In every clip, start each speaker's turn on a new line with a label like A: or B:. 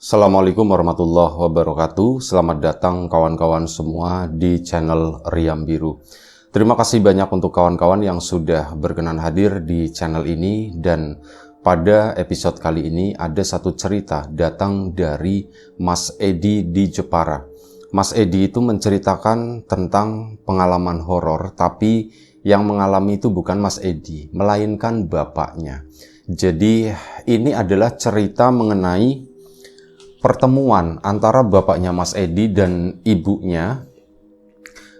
A: Assalamualaikum warahmatullahi wabarakatuh. Selamat datang kawan-kawan semua di channel Riam Biru. Terima kasih banyak untuk kawan-kawan yang sudah berkenan hadir di channel ini, dan pada episode kali ini ada satu cerita datang dari Mas Edi di Jepara. Mas Edi itu menceritakan tentang pengalaman horor, tapi yang mengalami itu bukan Mas Edi, melainkan bapaknya. Jadi ini adalah cerita mengenai pertemuan antara bapaknya Mas Edi dan ibunya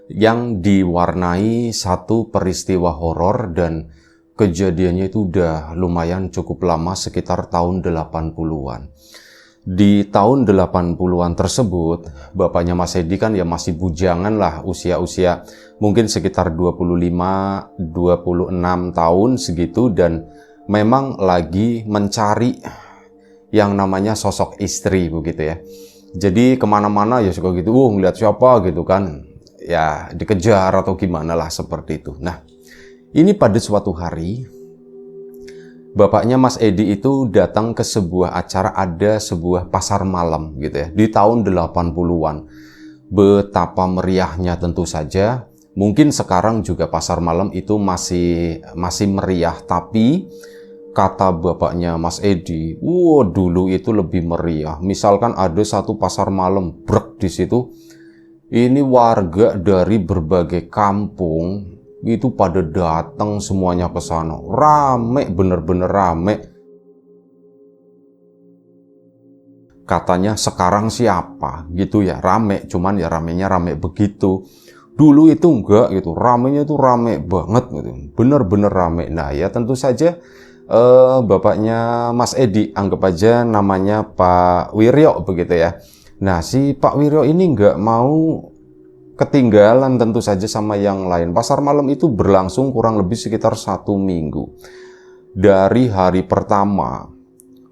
A: yang diwarnai satu peristiwa horor, dan kejadiannya itu udah lumayan cukup lama, sekitar tahun 80-an. Di tahun 80-an tersebut, bapaknya Mas Edi kan ya masih bujangan lah, usia-usia mungkin sekitar 25-26 tahun segitu, dan memang lagi mencari yang namanya sosok istri begitu ya. Jadi kemana-mana ya suka gitu, ngeliat siapa gitu kan, ya dikejar atau gimana lah seperti itu. Nah, ini pada suatu hari bapaknya Mas Edi itu datang ke sebuah acara, ada sebuah pasar malam gitu ya, di tahun 80-an. Betapa meriahnya tentu saja. Mungkin sekarang juga pasar malam itu masih meriah, tapi kata bapaknya Mas Edi, dulu itu lebih meriah. Misalkan ada satu pasar malam brek di situ, ini warga dari berbagai kampung itu pada datang semuanya ke sana. Rame, bener-bener rame. Katanya sekarang siapa gitu ya, rame, cuman ya ramenya rame begitu. Dulu itu enggak gitu, ramenya itu rame banget gitu. Bener-bener rame. Nah ya tentu saja bapaknya Mas Edi, anggap aja namanya Pak Wiryo begitu ya. Nah, si Pak Wiryo ini nggak mau ketinggalan tentu saja sama yang lain. Pasar malam itu berlangsung kurang lebih sekitar 1 minggu. Dari hari pertama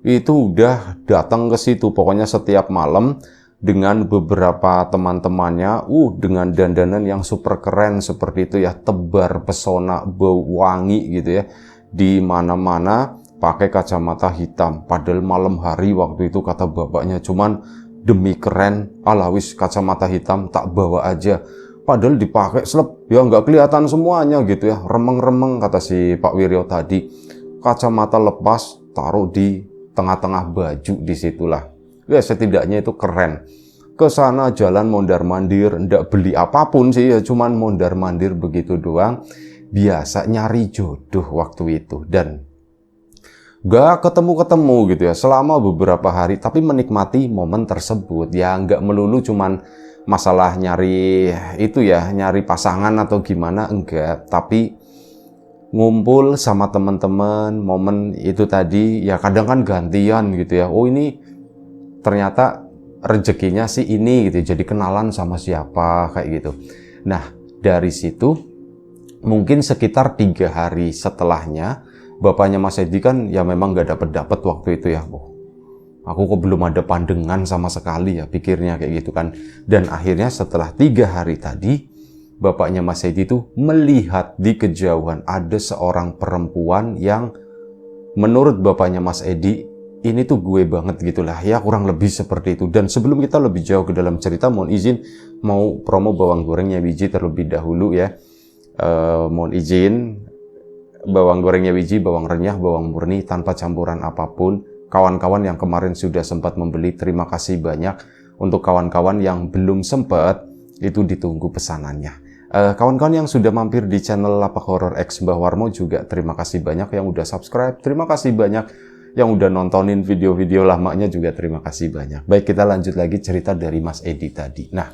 A: itu udah datang ke situ, pokoknya setiap malam dengan beberapa teman-temannya, dengan dandanan yang super keren seperti itu ya, tebar pesona, bau wangi gitu ya. Di mana-mana pakai kacamata hitam, padahal malam hari waktu itu kata bapaknya, cuman demi keren, alawis kacamata hitam tak bawa aja, padahal dipakai seleb ya nggak kelihatan semuanya gitu ya, remeng-remeng kata si Pak Wiryo tadi. Kacamata lepas taruh di tengah-tengah baju, disitulah ya setidaknya itu keren. Ke sana jalan mondar-mandir, ndak beli apapun sih ya, cuman mondar-mandir begitu doang. Biasa nyari jodoh waktu itu, dan gak ketemu-ketemu gitu ya selama beberapa hari, tapi menikmati momen tersebut ya. Nggak melulu cuman masalah nyari itu ya, nyari pasangan atau gimana, enggak, tapi ngumpul sama teman-teman, momen itu tadi ya. Kadang kan gantian gitu ya, ini ternyata rezekinya sih ini gitu, jadi kenalan sama siapa kayak gitu. Nah, dari situ mungkin sekitar 3 hari setelahnya, bapaknya Mas Edi kan ya memang gak dapet waktu itu ya. Aku kok belum ada pandangan sama sekali ya, pikirnya kayak gitu kan. Dan akhirnya setelah 3 hari tadi, bapaknya Mas Edi itu melihat di kejauhan ada seorang perempuan yang menurut bapaknya Mas Edi, ini tuh gue banget gitulah ya, kurang lebih seperti itu. Dan sebelum kita lebih jauh ke dalam cerita, mohon izin mau promo bawang gorengnya biji terlebih dahulu ya. Mohon izin, bawang gorengnya biji, bawang renyah, bawang murni tanpa campuran apapun. Kawan-kawan yang kemarin sudah sempat membeli, terima kasih banyak. Untuk kawan-kawan yang belum sempat, itu ditunggu pesanannya. Kawan-kawan yang sudah mampir di channel Lapak Horor X Mbah Warmo juga terima kasih banyak. Yang udah subscribe, terima kasih banyak. Yang udah nontonin video-video lamanya juga terima kasih banyak. Baik, kita lanjut lagi cerita dari Mas Edi tadi. Nah,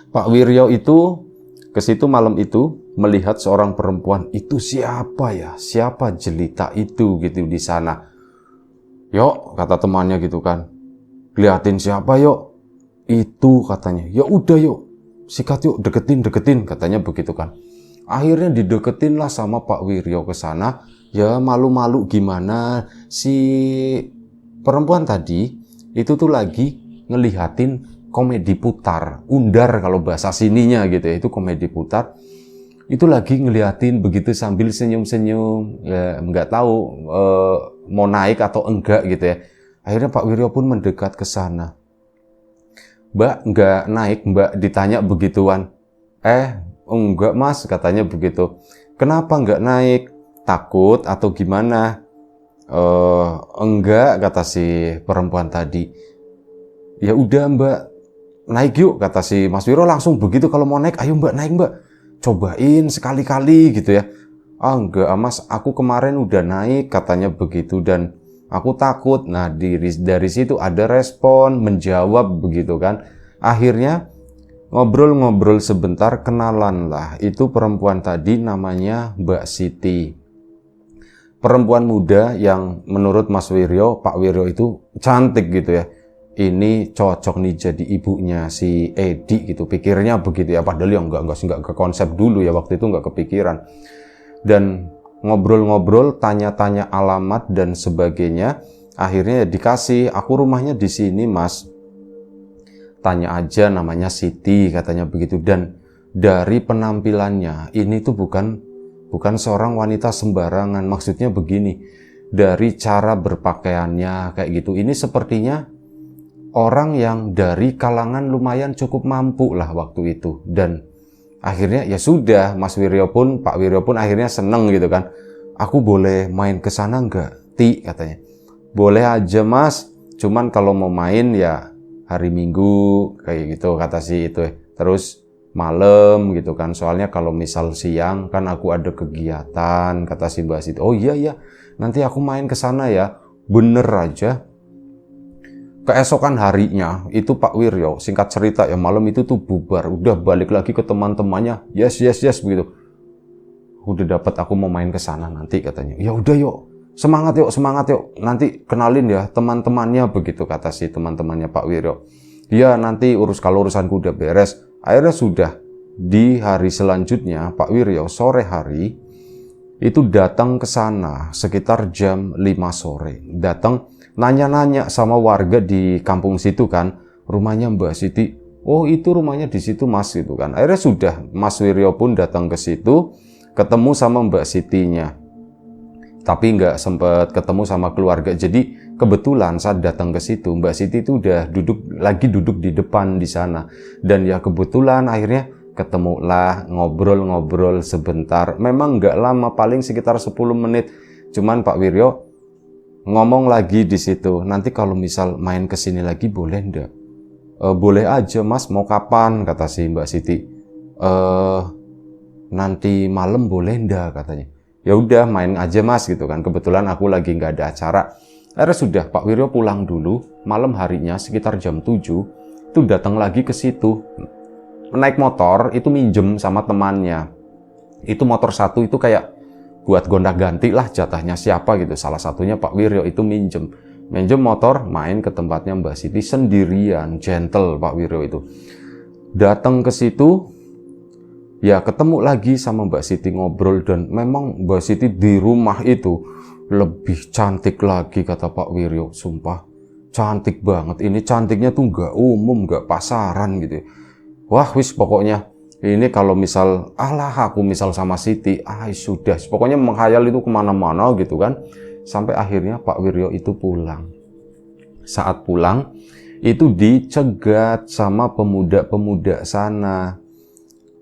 A: Pak Wiryo itu ke situ malam itu, melihat seorang perempuan. Itu siapa ya? Siapa jelita itu gitu di sana? Yuk, kata temannya gitu kan. Liatin siapa yuk? Itu katanya. Ya udah yuk, sikat yuk, deketin katanya begitu kan. Akhirnya dideketin lah sama Pak Wiryo ke sana. Ya malu-malu gimana, si perempuan tadi itu tuh lagi ngelihatin komedi putar, undar kalau bahasa sininya gitu ya, itu komedi putar. Itu lagi ngeliatin begitu sambil senyum-senyum, ya nggak tahu mau naik atau enggak gitu ya. Akhirnya Pak Wiryo pun mendekat ke sana. Mbak, nggak naik, Mbak, ditanya begituan. Enggak Mas, katanya begitu. Kenapa nggak naik? Takut atau gimana? Enggak, kata si perempuan tadi. Ya udah Mbak, naik yuk, kata si Mas Wiryo langsung begitu. Kalau mau naik, ayo Mbak, naik Mbak. Cobain sekali-kali gitu ya. Enggak Mas, aku kemarin udah naik, katanya begitu, dan aku takut. Nah, dari situ ada respon, menjawab begitu kan. Akhirnya ngobrol-ngobrol sebentar, kenalan lah. Itu perempuan tadi namanya Mbak Siti. Perempuan muda yang menurut Mas Wiryo, Pak Wiryo itu cantik gitu ya. Ini cocok nih jadi ibunya si Edi gitu. Pikirnya begitu ya. Padahal ya enggak ke konsep dulu ya. Waktu itu enggak kepikiran. Dan ngobrol-ngobrol, tanya-tanya alamat dan sebagainya. Akhirnya dikasih, aku rumahnya di sini Mas. Tanya aja namanya Siti, katanya begitu. Dan dari penampilannya, ini tuh bukan seorang wanita sembarangan. Maksudnya begini, dari cara berpakaiannya kayak gitu, ini sepertinya orang yang dari kalangan lumayan cukup mampu lah waktu itu. Dan akhirnya ya sudah, Mas Wiryo pun, Pak Wiryo pun akhirnya seneng gitu kan. Aku boleh main ke sana nggak, Ti, katanya. Boleh aja Mas, cuman kalau mau main ya hari Minggu kayak gitu, kata si itu. Terus malam gitu kan, soalnya kalau misal siang kan aku ada kegiatan, kata si Mbak Siti. Oh iya, nanti aku main ke sana ya. Bener aja. Keesokan harinya itu Pak Wiryo, singkat cerita ya, malam itu tuh bubar, udah balik lagi ke teman-temannya. Yes begitu. Udah dapat, aku mau main ke sana nanti, katanya. Ya udah yuk, semangat yuk. Nanti kenalin ya teman-temannya begitu, kata si teman-temannya Pak Wiryo. Ya nanti kalau urusanku udah beres. Akhirnya sudah di hari selanjutnya Pak Wiryo sore hari itu datang ke sana sekitar jam 5 sore. Datang nanya-nanya sama warga di kampung situ kan, rumahnya Mbak Siti. Oh itu rumahnya di situ Mas, gitu kan. Akhirnya sudah, Mas Wiryo pun datang ke situ, ketemu sama Mbak Sitinya. Tapi nggak sempat ketemu sama keluarga. Jadi kebetulan saat datang ke situ, Mbak Siti itu udah duduk di depan di sana. Dan ya kebetulan akhirnya ketemulah, ngobrol-ngobrol sebentar. Memang nggak lama, paling sekitar 10 menit. Cuman Pak Wiryo ngomong lagi di situ, nanti kalau misal main ke sini lagi boleh ndak? Boleh aja Mas, mau kapan, kata si Mbak Siti. Nanti malam boleh ndak, katanya. Ya udah, main aja Mas gitu kan. Kebetulan aku lagi nggak ada acara. Akhirnya sudah, Pak Wiryo pulang dulu. Malam harinya sekitar jam 7 itu datang lagi ke situ. Naik motor itu minjem sama temannya. Itu motor satu itu kayak buat gonta-ganti lah jatahnya siapa gitu. Salah satunya Pak Wiryo itu minjem motor, main ke tempatnya Mbak Siti sendirian. Gentle Pak Wiryo itu. Datang ke situ, ya ketemu lagi sama Mbak Siti, ngobrol. Dan memang Mbak Siti di rumah itu lebih cantik lagi, kata Pak Wiryo. Sumpah cantik banget. Ini cantiknya tuh nggak umum, nggak pasaran gitu. Wah wis, pokoknya ini kalau misal aku misal sama Siti, sudah, pokoknya menghayal itu kemana-mana gitu kan. Sampai akhirnya Pak Wiryo itu pulang. Saat pulang itu dicegat sama pemuda-pemuda sana.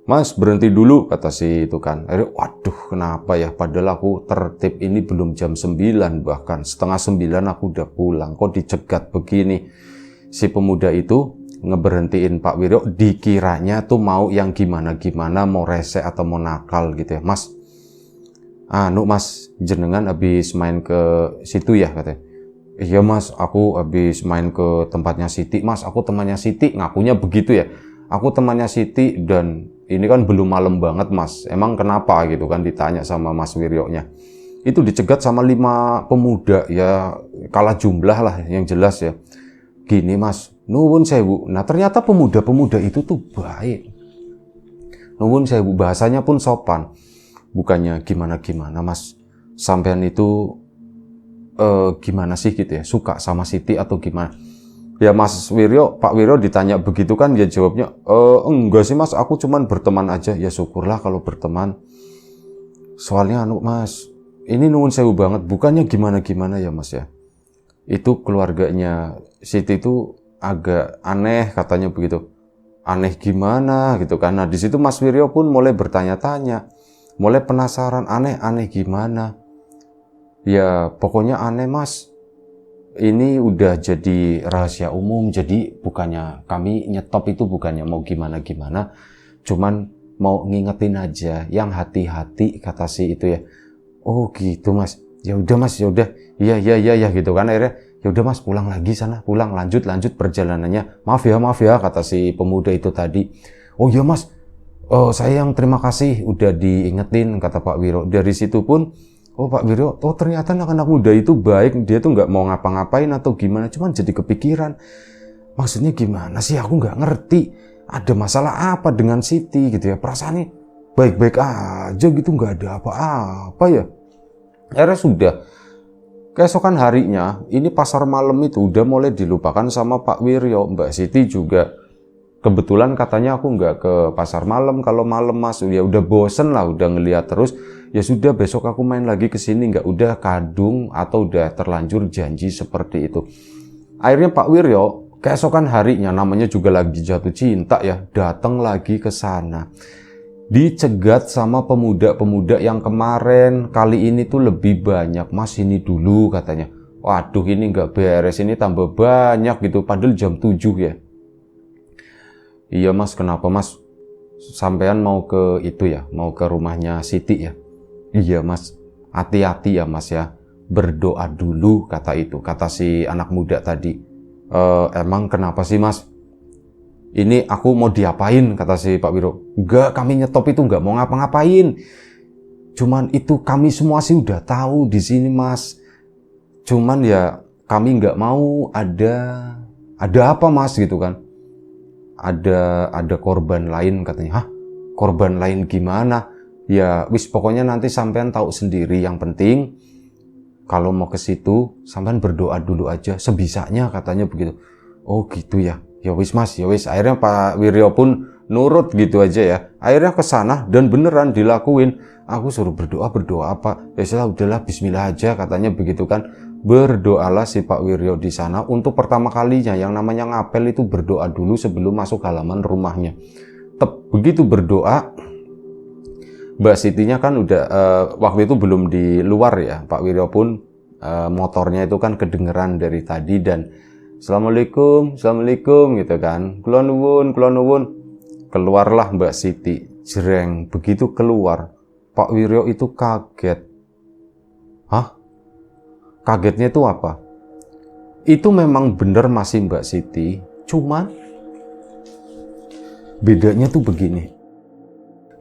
A: Mas berhenti dulu, kata si itu kan. Waduh kenapa ya, padahal aku tertib, ini belum jam 9, bahkan setengah 9 aku udah pulang, kok dicegat begini. Si pemuda itu ngeberhentiin Pak Wiryo, dikiranya tuh mau yang gimana-gimana, mau rese atau mau nakal gitu ya. Mas, Mas jenengan habis main ke situ ya, katanya. Iya Mas, aku habis main ke tempatnya Siti. Mas, aku temannya Siti, ngakunya begitu ya. Aku temannya Siti, dan ini kan belum malam banget Mas. Emang kenapa gitu kan, ditanya sama Mas Wiryo-nya. Itu dicegat sama 5 pemuda, ya kalah jumlah lah yang jelas ya. Gini Mas, nuwun sewu. Nah ternyata pemuda-pemuda itu tuh baik. Nuwun sewu, bahasanya pun sopan. Bukannya gimana-gimana Mas, sampean itu gimana sih gitu ya, suka sama Siti atau gimana? Ya Mas Wiryo, Pak Wiryo ditanya begitu kan, dia jawabnya, enggak sih Mas, aku cuman berteman aja. Ya syukurlah kalau berteman. Soalnya Mas, ini nuwun sewu banget, bukannya gimana-gimana ya Mas ya. itu keluarganya Siti itu agak aneh katanya begitu. Aneh gimana gitu kan. Nah di situ Mas Wiryo pun mulai bertanya-tanya, mulai penasaran, aneh gimana. Ya pokoknya aneh Mas. Ini udah jadi rahasia umum, jadi bukannya kami nyetop itu bukannya mau gimana-gimana, cuman mau ngingetin aja, yang hati-hati kata si itu ya. Oh gitu Mas, ya udah Mas, ya udah, iya gitu kan. Akhirnya ya udah Mas, pulang lagi sana, pulang lanjut perjalanannya. Maaf ya kata si pemuda itu tadi. Oh iya Mas, saya yang terima kasih udah diingetin kata Pak Wiro. Dari situ pun oh Pak Wiryo, oh ternyata anak-anak muda itu baik, dia tuh nggak mau ngapa-ngapain atau gimana, cuman jadi kepikiran. Maksudnya gimana sih, aku nggak ngerti. Ada masalah apa dengan Siti gitu ya, perasaannya baik-baik aja gitu, nggak ada apa-apa ya. Akhirnya sudah, keesokan harinya, ini pasar malam itu udah mulai dilupakan sama Pak Wiryo. Mbak Siti juga kebetulan katanya aku nggak ke pasar malam kalau malam Mas, ya udah bosen lah udah ngeliat terus, ya sudah besok aku main lagi ke sini, nggak udah kadung atau udah terlanjur janji seperti itu. Akhirnya Pak Wiryo keesokan harinya, namanya juga lagi jatuh cinta ya, datang lagi ke sana. Dicegat sama pemuda-pemuda yang kemarin, kali ini tuh lebih banyak. Mas ini dulu katanya. Waduh ini nggak beres, ini tambah banyak gitu, padahal jam 7 ya. Iya Mas, kenapa Mas? Sampean mau ke itu ya, mau ke rumahnya Siti ya? Iya Mas, hati-hati ya Mas ya, berdoa dulu kata si anak muda tadi. Emang kenapa sih Mas? Ini aku mau diapain kata si Pak Wiro. Enggak, kami nyetop itu enggak mau ngapa-ngapain. Cuman itu kami semua sih udah tahu di sini Mas. Cuman ya kami enggak mau ada apa Mas gitu kan. Ada korban lain katanya. Hah? Korban lain gimana? Ya wis pokoknya nanti sampean tahu sendiri, yang penting kalau mau ke situ sampean berdoa dulu aja sebisanya katanya begitu. Oh gitu ya. Ya wis Mas, ya wis. Akhirnya Pak Wiryo pun nurut gitu aja ya. Akhirnya ke sana dan beneran dilakuin. Aku suruh berdoa apa? Ya udahlah bismillah aja katanya begitu kan. Berdoalah si Pak Wiryo di sana untuk pertama kalinya. Yang namanya ngapel itu berdoa dulu sebelum masuk halaman rumahnya. Begitu berdoa, Mbak Sitinya kan udah waktu itu belum di luar ya. Pak Wiryo pun motornya itu kan kedengeran dari tadi dan Assalamualaikum gitu kan. Kulon nuwun. Keluarlah Mbak Siti. Jreng, begitu keluar, Pak Wiryo itu kaget. Hah? Kagetnya itu apa? Itu memang bener masih Mbak Siti, cuman bedanya tuh begini.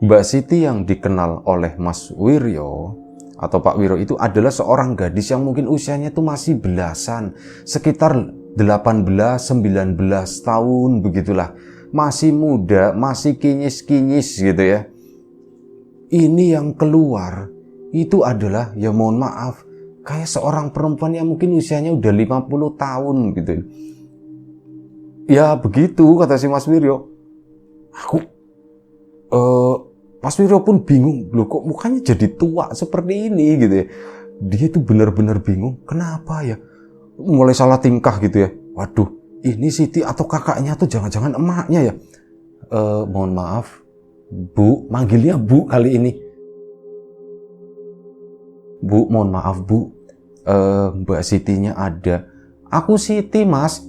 A: Mbak Siti yang dikenal oleh Mas Wiryo atau Pak Wiryo itu adalah seorang gadis yang mungkin usianya tuh masih belasan, sekitar 18-19 tahun begitulah. Masih muda, masih kinyis-kinyis gitu ya. Ini yang keluar itu adalah, ya mohon maaf, kayak seorang perempuan yang mungkin usianya udah 50 tahun gitu. Ya begitu kata si Mas Wiryo. Mas Wiryo pun bingung, loh kok mukanya jadi tua seperti ini gitu ya. Dia tuh benar-benar bingung, kenapa ya? Mulai salah tingkah gitu ya. Waduh, ini Siti atau kakaknya tuh jangan-jangan emaknya ya. Mohon maaf, Bu, manggilnya Bu kali ini. Bu, mohon maaf Bu, Mbak Sitinya ada. Aku Siti Mas,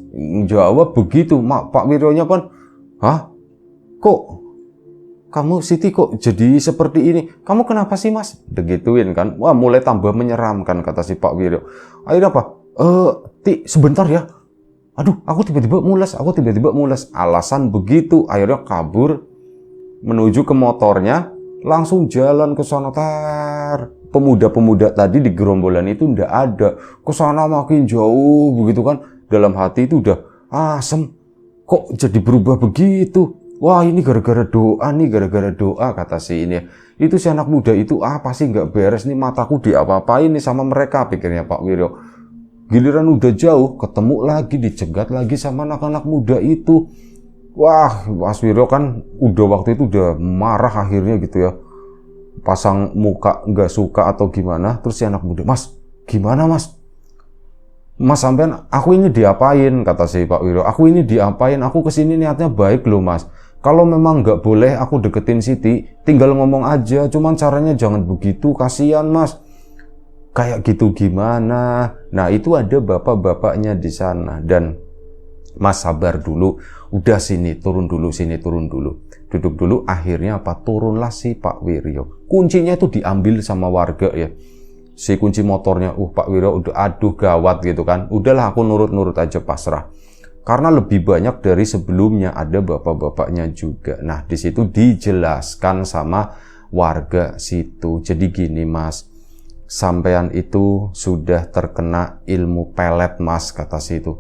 A: jawab begitu. Pak Wiryonya pun, hah? Kok kamu Siti kok jadi seperti ini? Kamu kenapa sih Mas? Begituin kan. Wah mulai tambah menyeramkan kata si Pak Wiryo. Akhirnya apa? Sebentar ya. Aduh, aku tiba-tiba mules. Alasan begitu. Akhirnya kabur menuju ke motornya. Langsung jalan ke sana tar. Pemuda-pemuda tadi di gerombolan itu ndak ada. Ke sana makin jauh begitu kan. Dalam hati itu udah asem. Kok jadi berubah begitu? Wah ini gara-gara doa kata si ini. Itu si anak muda itu apa sih nggak beres nih, mataku diapa-apain nih sama mereka pikirnya Pak Wiryo. Giliran udah jauh ketemu lagi, dicegat lagi sama anak-anak muda itu. Wah Mas Wiryo kan udah waktu itu udah marah akhirnya gitu ya. Pasang muka nggak suka atau gimana. Terus si anak muda, Mas gimana Mas? Mas sampean, aku ini diapain, kata si Pak Wiryo. Aku ini diapain, aku kesini niatnya baik loh mas. Kalau memang nggak boleh aku deketin Siti, tinggal ngomong aja, cuman caranya jangan begitu, kasihan mas. Kayak gitu gimana? Nah itu ada bapak-bapaknya di sana. Dan mas sabar dulu, udah sini turun dulu, sini turun dulu, duduk dulu. Akhirnya apa, turunlah si Pak Wiryo. Kuncinya itu diambil sama warga ya, si kunci motornya. Pak Wiryo udah, aduh gawat gitu kan. Udahlah aku nurut-nurut aja, pasrah. Karena lebih banyak dari sebelumnya, ada bapak-bapaknya juga. Nah di situ dijelaskan sama warga situ. Jadi gini mas, sampean itu sudah terkena ilmu pelet mas, kata situ.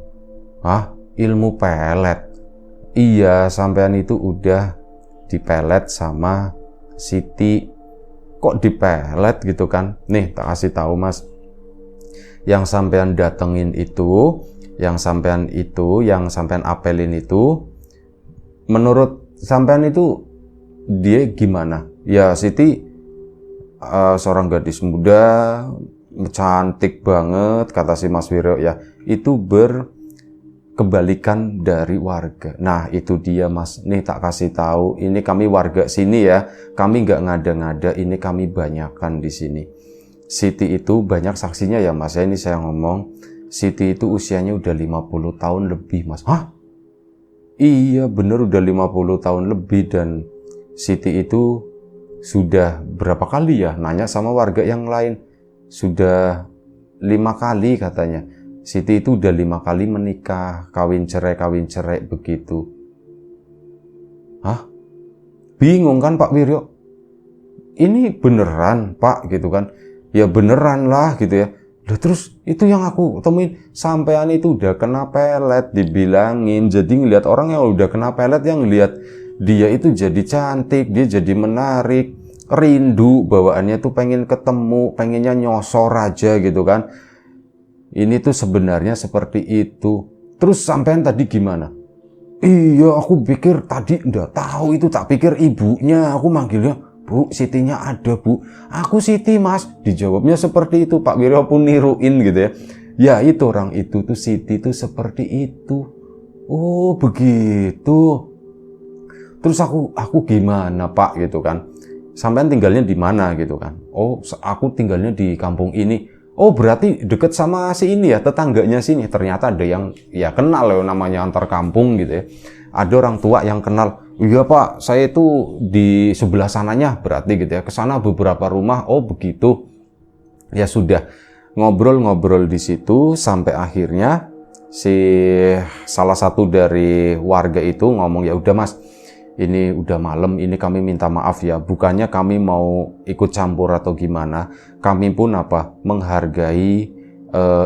A: Hah? Ilmu pelet? Iya, sampean itu udah dipelet sama Siti. Kok dipelet gitu kan? Nih tak kasih tahu mas, yang sampean datengin itu, yang sampean apelin itu, menurut sampean itu dia gimana? Ya Siti seorang gadis muda, cantik banget, kata si Mas Wiryo ya. Itu berkebalikan dari warga. Nah itu dia mas, nih tak kasih tahu, ini kami warga sini ya, kami nggak ngada-ngada, ini kami banyakan di sini. Siti itu banyak saksinya ya mas, ini saya ngomong, Siti itu usianya udah 50 tahun lebih mas. Hah? Iya bener, udah 50 tahun lebih. Dan Siti itu sudah berapa kali ya, nanya sama warga yang lain, sudah 5 kali katanya. Siti itu udah 5 kali menikah, kawin cerai begitu. Hah? Bingung kan Pak Wiryo? Ini beneran Pak gitu kan? Ya beneran lah gitu ya. Lah terus itu yang aku temuin, sampean itu udah kena pelet, dibilangin. Jadi ngelihat orang yang udah kena pelet, yang ngelihat dia itu jadi cantik, dia jadi menarik, rindu, bawaannya tuh pengen ketemu, pengennya nyosor aja gitu kan. Ini tuh sebenarnya seperti itu. Terus sampean tadi gimana? Iya, aku pikir tadi nggak tahu itu, tak pikir ibunya, aku manggilnya, Bu, Sitinya ada bu. Aku Siti mas, dijawabnya seperti itu. Pak Wiryo pun niruin gitu ya. Ya itu orang itu tuh, Siti tuh seperti itu. Oh begitu. Terus aku gimana Pak gitu kan? Sampean tinggalnya di mana gitu kan? Oh aku tinggalnya di kampung ini. Oh berarti deket sama si ini ya, tetangganya sini. Ternyata ada yang ya kenal ya, namanya antar kampung gitu ya. Ada orang tua yang kenal. Iya Pak, saya itu di sebelah sananya, berarti gitu ya. Kesana beberapa rumah. Oh begitu. Ya sudah, ngobrol-ngobrol di situ sampai akhirnya si salah satu dari warga itu ngomong, ya udah mas, ini udah malam, ini kami minta maaf ya, bukannya kami mau ikut campur atau gimana, kami pun menghargai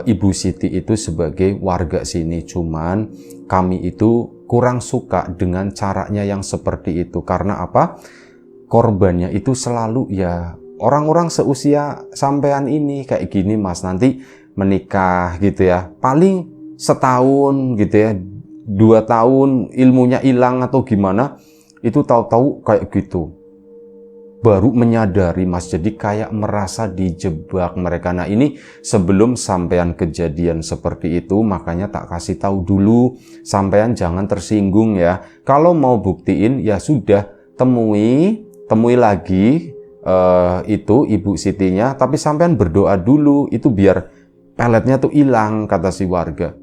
A: Ibu Siti itu sebagai warga sini, cuman kami itu kurang suka dengan caranya yang seperti itu. Karena apa? Korbannya itu selalu ya orang-orang seusia sampean ini kayak gini mas, nanti menikah gitu ya, paling setahun gitu ya, 2 tahun ilmunya hilang atau gimana, itu tahu-tahu kayak gitu, baru menyadari mas. Jadi kayak merasa dijebak mereka. Nah ini sebelum sampean kejadian seperti itu, makanya tak kasih tahu dulu, sampean jangan tersinggung ya. Kalau mau buktiin ya sudah, temui lagi itu Ibu Sitinya, tapi sampean berdoa dulu, itu biar peletnya tuh hilang, kata si warga.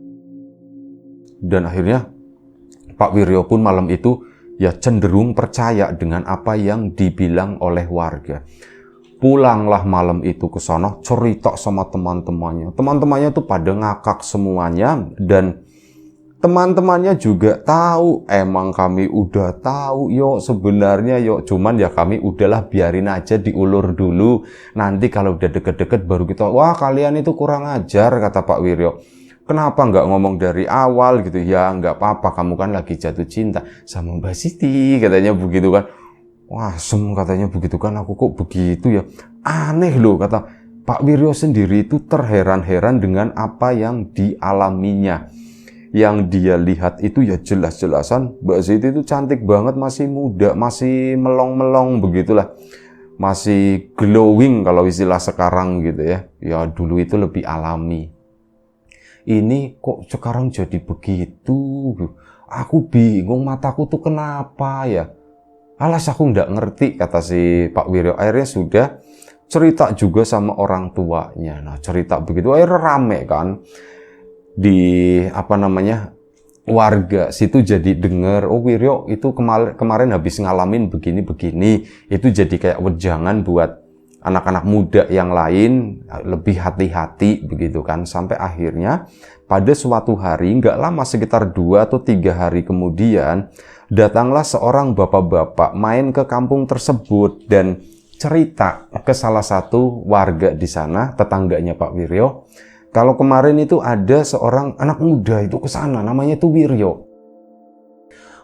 A: Dan akhirnya Pak Wiryo pun malam itu ya cenderung percaya dengan apa yang dibilang oleh warga. Pulanglah malam itu ke sana, cerita sama teman-temannya. Teman-temannya tuh pada ngakak semuanya, dan teman-temannya juga tahu. Emang kami udah tahu yo sebenarnya yo, cuman ya kami udahlah biarin aja, diulur dulu. Nanti kalau udah deket-deket baru kita, wah kalian itu kurang ajar, kata Pak Wiryo. Kenapa nggak ngomong dari awal gitu? Ya nggak apa-apa, kamu kan lagi jatuh cinta sama Mbak Siti, katanya begitu kan. Wah katanya begitu kan, aku kok begitu ya, aneh loh, kata Pak Wiryo sendiri itu terheran-heran dengan apa yang dialaminya. Yang dia lihat itu ya jelas-jelasan Mbak Siti itu cantik banget, masih muda, masih melong-melong begitulah, masih glowing kalau istilah sekarang gitu ya. Ya dulu itu lebih alami. ini kok sekarang jadi begitu. Aku bingung, mataku tuh kenapa ya. Alas aku nggak ngerti, kata si Pak Wiryo. Akhirnya sudah cerita juga sama orang tuanya. Nah, cerita begitu akhirnya rame kan di warga situ jadi denger, oh Wiryo itu kemarin habis ngalamin begini-begini. Itu jadi kayak wejangan buat anak-anak muda yang lain lebih hati-hati begitu kan. Sampai akhirnya pada suatu hari, nggak lama, sekitar 2 atau 3 hari kemudian, datanglah seorang bapak-bapak main ke kampung tersebut dan cerita ke salah satu warga di sana, tetangganya Pak Wiryo. Kalau kemarin itu ada seorang anak muda itu ke sana, namanya itu Wiryo.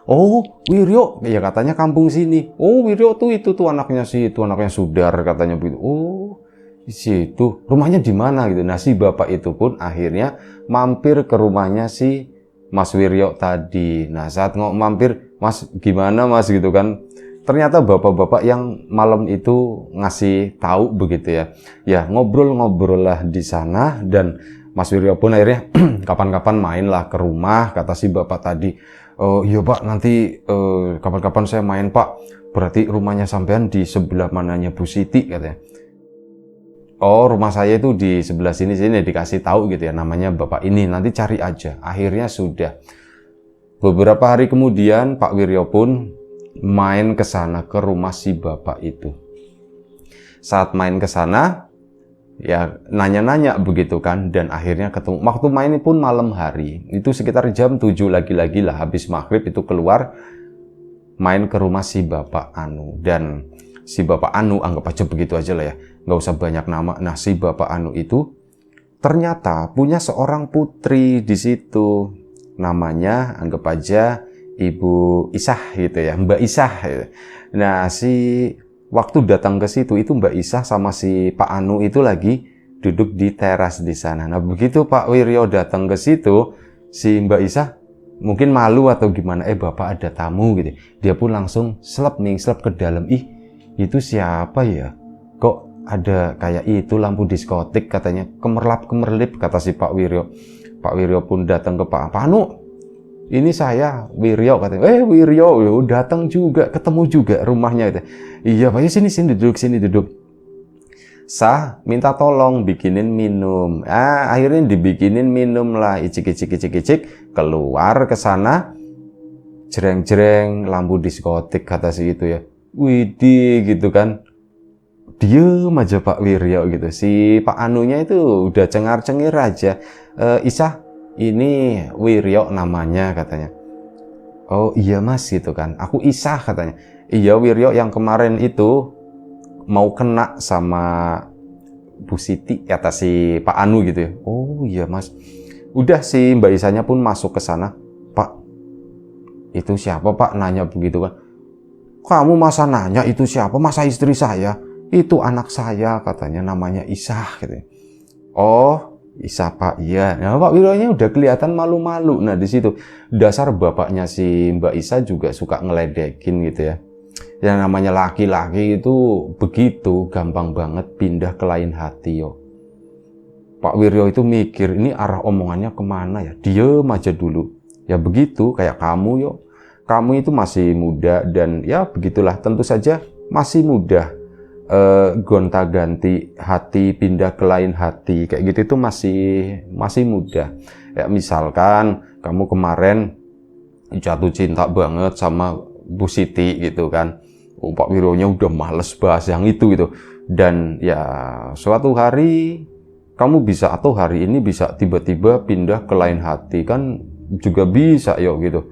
A: Oh, Wiryo, ya katanya kampung sini. Oh, Wiryo tuh itu anaknya Sudar, katanya begitu. Oh, di situ. Rumahnya di mana gitu. Nah, si bapak itu pun akhirnya mampir ke rumahnya si Mas Wiryo tadi. Nah, saat mampir, Mas, gimana Mas gitu kan. Ternyata bapak-bapak yang malam itu ngasih tahu begitu ya. Ya, ngobrol-ngobrol lah di sana dan Mas Wiryo pun akhirnya kapan-kapan mainlah ke rumah, kata si bapak tadi. Oh iya Pak, nanti kapan-kapan saya main Pak. Berarti rumahnya sampean di sebelah mananya Bu Siti, katanya. Oh, rumah saya itu di sebelah sini dikasih tahu gitu ya, namanya bapak ini, nanti cari aja. Akhirnya sudah. Beberapa hari kemudian Pak Wiryo pun main ke sana, ke rumah si bapak itu. Saat main ke sana, ya nanya-nanya begitu kan, dan akhirnya ketemu. Waktu main pun malam hari, itu sekitar jam 7 lagi-lagi lah, habis maghrib itu keluar main ke rumah si Bapak Anu. Dan si Bapak Anu, anggap aja begitu aja lah ya, nggak usah banyak nama. Nah, si Bapak Anu itu ternyata punya seorang putri di situ, namanya anggap aja Ibu Isah gitu ya, Mbak Isah gitu. Nah, waktu datang ke situ itu Mbak Isah sama si Pak Anu itu lagi duduk di teras di sana. Nah, begitu Pak Wiryo datang ke situ, si Mbak Isah mungkin malu atau gimana, Bapak ada tamu gitu. Dia pun langsung selep ke dalam. Ih, itu siapa ya? Kok ada kayak itu lampu diskotik, katanya kemerlap-kemerlip, kata si Pak Wiryo. Pak Wiryo pun datang ke Pak Anu. Ini saya Wiryo, katanya. Wiryo, datang juga, ketemu juga rumahnya gitu. Iya Pak, sini duduk. Sah, minta tolong bikinin minum. Akhirnya dibikinin minum lah, icik, keluar ke sana, jreng lampu diskotik, kata si itu ya. Widih gitu kan. Diem aja Pak Wiryo gitu. Si Pak Anunya itu udah cengar-cengir aja. Isah, ini Wiryo namanya, katanya. Oh iya Mas gitu kan. Aku Isah, katanya. Iya Wiryo yang kemarin itu mau kena sama Bu Siti, kata si Pak Anu gitu ya. Oh iya Mas. Udah, si Mbak Isahnya pun masuk ke sana. Pak, itu siapa Pak? Nanya begitu kan. Kamu masa nanya itu siapa? Masa istri saya? Itu anak saya, katanya, namanya Isah gitu. Oh, Isah Pak, iya. Nah, Pak Wiryonya udah kelihatan malu-malu. Nah, di situ dasar bapaknya si Mbak Isah juga suka ngeledekin gitu ya. Yang namanya laki-laki itu begitu gampang banget pindah ke lain hati yo. Pak Wiryo itu mikir, ini arah omongannya kemana ya? Diem aja dulu. Ya begitu, kayak kamu yo. Kamu itu masih muda dan ya begitulah, tentu saja masih muda. Gonta-ganti hati, pindah ke lain hati, kayak gitu itu masih muda. Ya misalkan kamu kemarin jatuh cinta banget sama Bu Siti gitu kan. Pak Wiryonya udah males bahas yang itu gitu. Dan ya suatu hari kamu bisa, atau hari ini bisa tiba-tiba pindah ke lain hati, kan juga bisa yo gitu.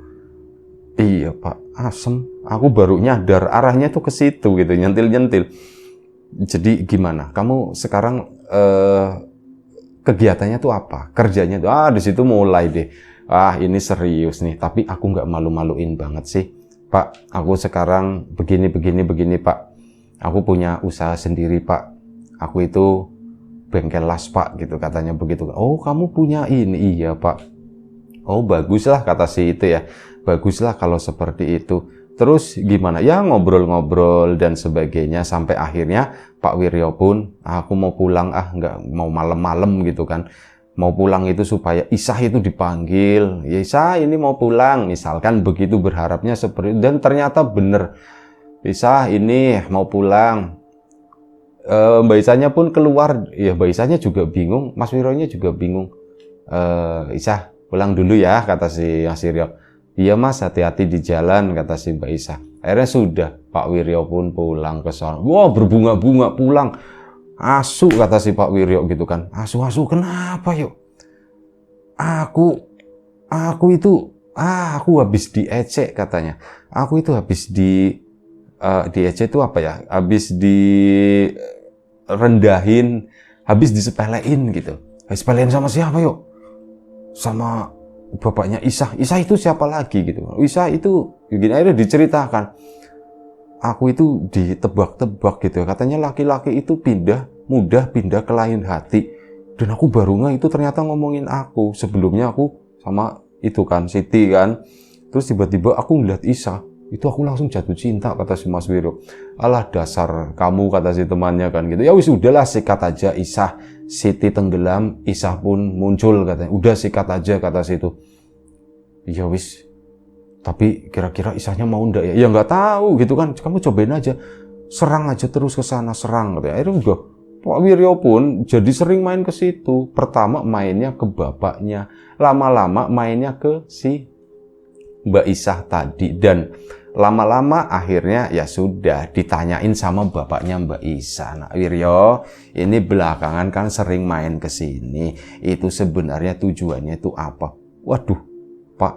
A: Iya Pak, asem. Aku baru nyadar arahnya tuh ke situ gitu, nyentil-nyentil. Jadi gimana? Kamu sekarang kegiatannya tuh apa? Kerjanya tuh di situ mulai deh. Ini serius nih, tapi aku nggak malu-maluin banget sih. Pak, aku sekarang begini Pak. Aku punya usaha sendiri Pak. Aku itu bengkel las Pak gitu, katanya begitu. Oh, kamu punya ini? Iya Pak. Oh, baguslah, kata si itu ya. Baguslah kalau seperti itu. Terus gimana? Ya ngobrol-ngobrol dan sebagainya sampai akhirnya Pak Wiryo pun, aku mau pulang, nggak mau malam-malam gitu kan. mau pulang itu supaya Isah itu dipanggil, ya Isah ini mau pulang, misalkan begitu, berharapnya seperti itu. Dan ternyata bener, Isah ini mau pulang. Mbak Isahnya pun keluar, ya Mbak Isahnya juga bingung, Mas Wiryonya juga bingung. Isah pulang dulu ya, kata si Mas Wiryo. Iya Mas, hati-hati di jalan, kata si Mbak Isah. Akhirnya sudah, Pak Wiryo pun pulang ke sana. Wah, berbunga-bunga pulang. Asu, kata si Pak Wiryo gitu kan. Asu, kenapa yuk? Aku habis diecek, katanya. Aku itu habis diecek itu apa ya? Habis direndahin, habis disepelein gitu. Disepelein sama siapa yuk? Sama bapaknya Isah. Isah itu siapa lagi gitu. Isah itu gini, akhirnya diceritakan. Aku itu ditebak-tebak gitu. Katanya laki-laki itu mudah pindah ke lain hati. Dan aku baru nggak itu ternyata ngomongin aku. Sebelumnya aku sama itu kan, Siti kan. Terus tiba-tiba aku ngeliat Isah. Itu aku langsung jatuh cinta, kata si Mas Wiryo. Alah dasar kamu, kata si temannya kan gitu. Ya wis udahlah, sikat aja Isah. Siti tenggelam, Isah pun muncul, katanya. Udah sikat aja, kata si itu. Ya wis. Tapi kira-kira Isahnya mau ndak ya? Ya nggak tahu gitu kan. Kamu cobain aja. Serang aja terus ke sana, serang, katanya. Akhirnya udah. Pak Wiryo pun jadi sering main ke situ. Pertama mainnya ke bapaknya. Lama-lama mainnya ke si Mbak Isah tadi. Dan lama-lama akhirnya ya sudah ditanyain sama bapaknya Mbak Isah. Nah Wiryo, ini belakangan kan sering main ke sini. Itu sebenarnya tujuannya itu apa? Waduh, Pak,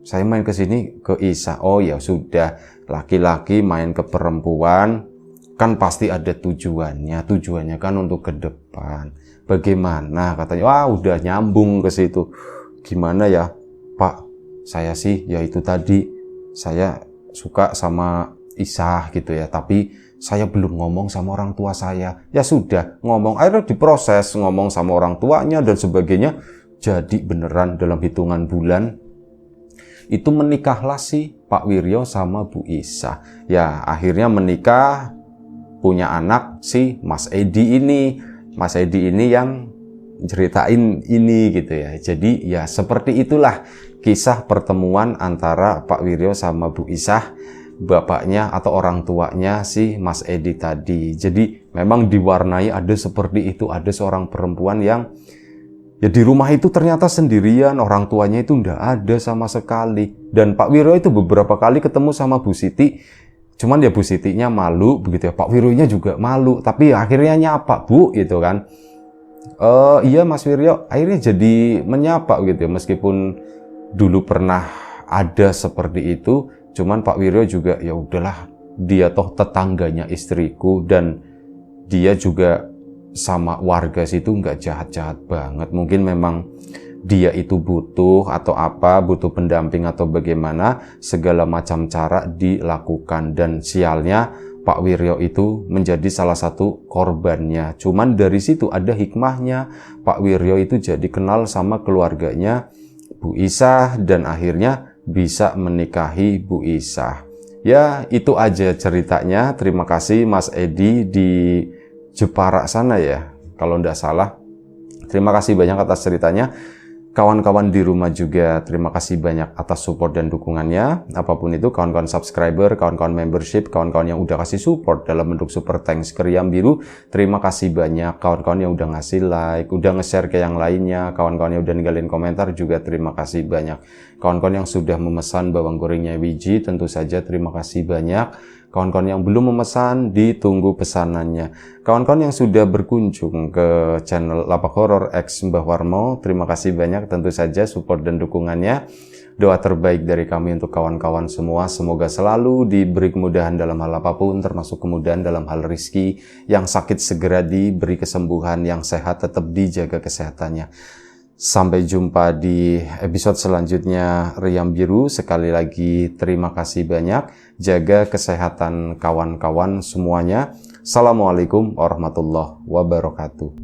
A: saya main ke sini ke Isah. Oh ya sudah, laki-laki main ke perempuan kan pasti ada tujuannya. Tujuannya kan untuk ke depan. Bagaimana, katanya? Wah, udah nyambung ke situ. Gimana ya, Pak? Saya sih ya itu tadi, saya suka sama Isah gitu ya, tapi saya belum ngomong sama orang tua saya. Ya sudah, ngomong, akhirnya diproses, ngomong sama orang tuanya dan sebagainya. Jadi beneran dalam hitungan bulan itu menikahlah si Pak Wiryo sama Bu Isah. Ya akhirnya menikah, punya anak si Mas Edi ini. Mas Edi ini yang ceritain ini gitu ya. Jadi ya seperti itulah kisah pertemuan antara Pak Wiryo sama Bu Isah, bapaknya atau orang tuanya si Mas Edi tadi. Jadi memang diwarnai ada seperti itu. Ada seorang perempuan yang ya di rumah itu ternyata sendirian, orang tuanya itu ndak ada sama sekali. Dan Pak Wiryo itu beberapa kali ketemu sama Bu Siti, cuman ya Bu Sitinya malu begitu ya, Pak Wiryonya juga malu, tapi akhirnya nyapa, Bu, gitu kan. Iya Mas Wiryo, akhirnya jadi menyapa gitu ya, meskipun dulu pernah ada seperti itu, cuman Pak Wiryo juga ya udahlah, dia toh tetangganya istriku dan dia juga sama warga situ nggak jahat-jahat banget. Mungkin memang dia itu butuh atau apa, butuh pendamping atau bagaimana, segala macam cara dilakukan. Dan sialnya Pak Wiryo itu menjadi salah satu korbannya. Cuman dari situ ada hikmahnya. Pak Wiryo itu jadi kenal sama keluarganya Bu Isah dan akhirnya bisa menikahi Bu Isah. Ya itu aja ceritanya. Terima kasih Mas Edi di Jepara sana ya, kalau ndak salah. Terima kasih banyak atas ceritanya. Kawan-kawan di rumah juga terima kasih banyak atas support dan dukungannya. Apapun itu, kawan-kawan subscriber, kawan-kawan membership, kawan-kawan yang udah kasih support dalam bentuk super thanks ke Riam Biru, terima kasih banyak. Kawan-kawan yang udah ngasih like, udah nge-share ke yang lainnya, kawan-kawan yang udah ninggalin komentar juga terima kasih banyak. Kawan-kawan yang sudah memesan bawang gorengnya Wiji, tentu saja terima kasih banyak. Kawan-kawan yang belum memesan, ditunggu pesanannya. Kawan-kawan yang sudah berkunjung ke channel Lapak Horor X Mbah Warmo, terima kasih banyak tentu saja support dan dukungannya. Doa terbaik dari kami untuk kawan-kawan semua, semoga selalu diberi kemudahan dalam hal apapun, termasuk kemudahan dalam hal rizki. Yang sakit segera diberi kesembuhan, yang sehat tetap dijaga kesehatannya. Sampai jumpa di episode selanjutnya Riam Biru. Sekali lagi terima kasih banyak. Jaga kesehatan kawan-kawan semuanya. Assalamualaikum warahmatullahi wabarakatuh.